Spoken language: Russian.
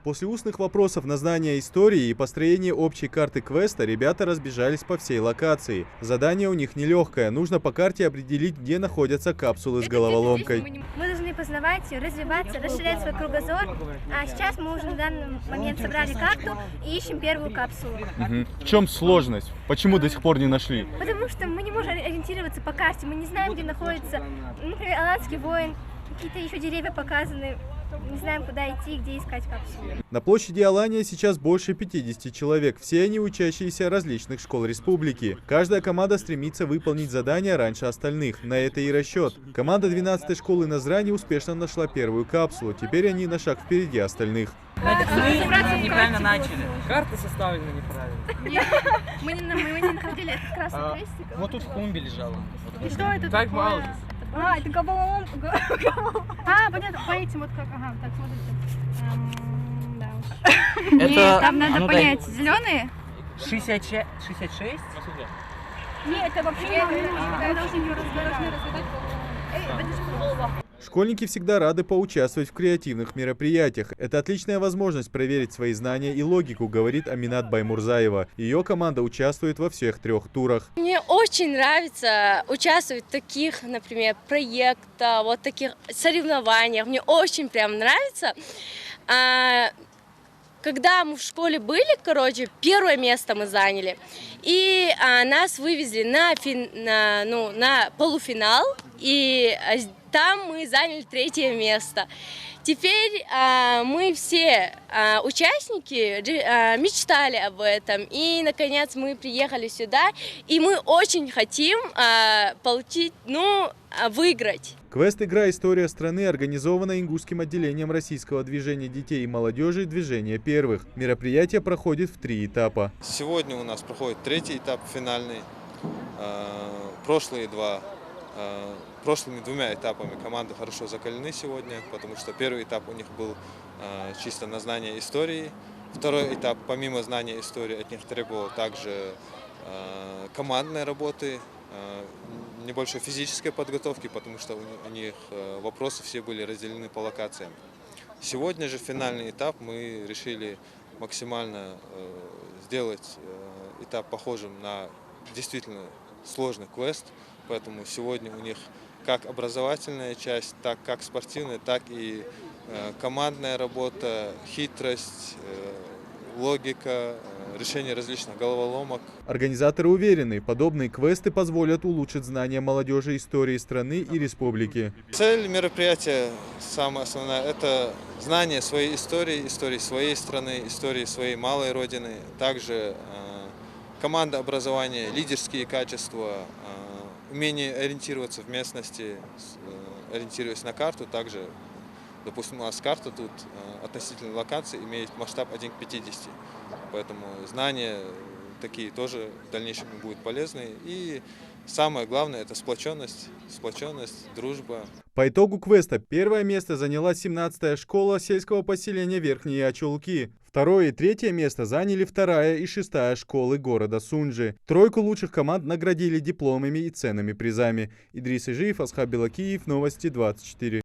После устных вопросов на знание истории и построения общей карты квеста ребята разбежались по всей локации. Задание у них нелегкое. Нужно по карте определить, где находятся капсулы с головоломкой. Мы должны познавать, развиваться, расширять свой кругозор. А сейчас мы уже на данный момент собрали карту и ищем первую капсулу. В чем сложность? Почему до сих пор не нашли? Потому что мы не можем ориентироваться по карте. Мы не знаем, где находится, например, Аланский воин. Какие-то еще деревья показаны. Не знаем, куда идти, где искать капсулу. На площади Алания сейчас больше 50 человек. Все они учащиеся различных школ республики. Каждая команда стремится выполнить задание раньше остальных. На это и расчет. Команда 12-й школы Назрани успешно нашла первую капсулу. Теперь они на шаг впереди остальных. Мы неправильно начали. Карта составлена неправильно. Нет, мы не находили этот красный крестик. Вот тут в клумбе лежала. И что это Так такое? мало. А, это головоломка. А, понятно, по этим вот как, ага, так, смотрите. Да уж. Это, Там надо понять, зеленые? 66? Нет, это вообще мы должны ее разгадать. Школьники всегда рады поучаствовать в креативных мероприятиях. Это отличная возможность проверить свои знания и логику, говорит Аминат Баймурзаева. Ее команда участвует во всех 3 турах. Мне очень нравится участвовать в таких, например, проектах, вот таких соревнованиях. Мне очень прям нравится. Когда мы в школе были, первое место мы заняли, и нас вывезли на полуфинал, и там мы заняли 3-е место. Теперь мы все участники мечтали об этом, и наконец мы приехали сюда, и мы очень хотим выиграть. Квест «Игра. История страны» организована Ингусским отделением российского движения детей и молодежи «Движение первых». Мероприятие проходит в 3 этапа. Сегодня у нас проходит 3-й этап, финальный. Прошлыми 2 этапами команды хорошо закалены сегодня, потому что первый этап у них был чисто на знание истории. 2-й этап, помимо знания истории, от них требовал также командной работы, небольшой физической подготовки, потому что у них вопросы все были разделены по локациям. Сегодня же финальный этап мы решили максимально сделать этап похожим на действительно сложный квест, поэтому сегодня у них как образовательная часть, так как спортивная, так и командная работа, хитрость, логика, решение различных головоломок. Организаторы уверены, подобные квесты позволят улучшить знания молодежи истории страны и республики. Цель мероприятия, самая основная, это знание своей истории, истории своей страны, истории своей малой родины, также команда образования, лидерские качества, умение ориентироваться в местности, ориентируясь на карту. Также, допустим, у нас карта тут относительно локации имеет масштаб 1 к 50. Поэтому знания такие тоже в дальнейшем будут полезны. И самое главное – это сплоченность, дружба. По итогу квеста 1-е место заняла 17-я школа сельского поселения Верхние Очулки. 2-е и 3-е место заняли 2-я и 6-я школы города Сунжи. 3 лучших команд наградили дипломами и ценными призами. Идрис Ижиев, Асхаб Белакиев, Новости 24.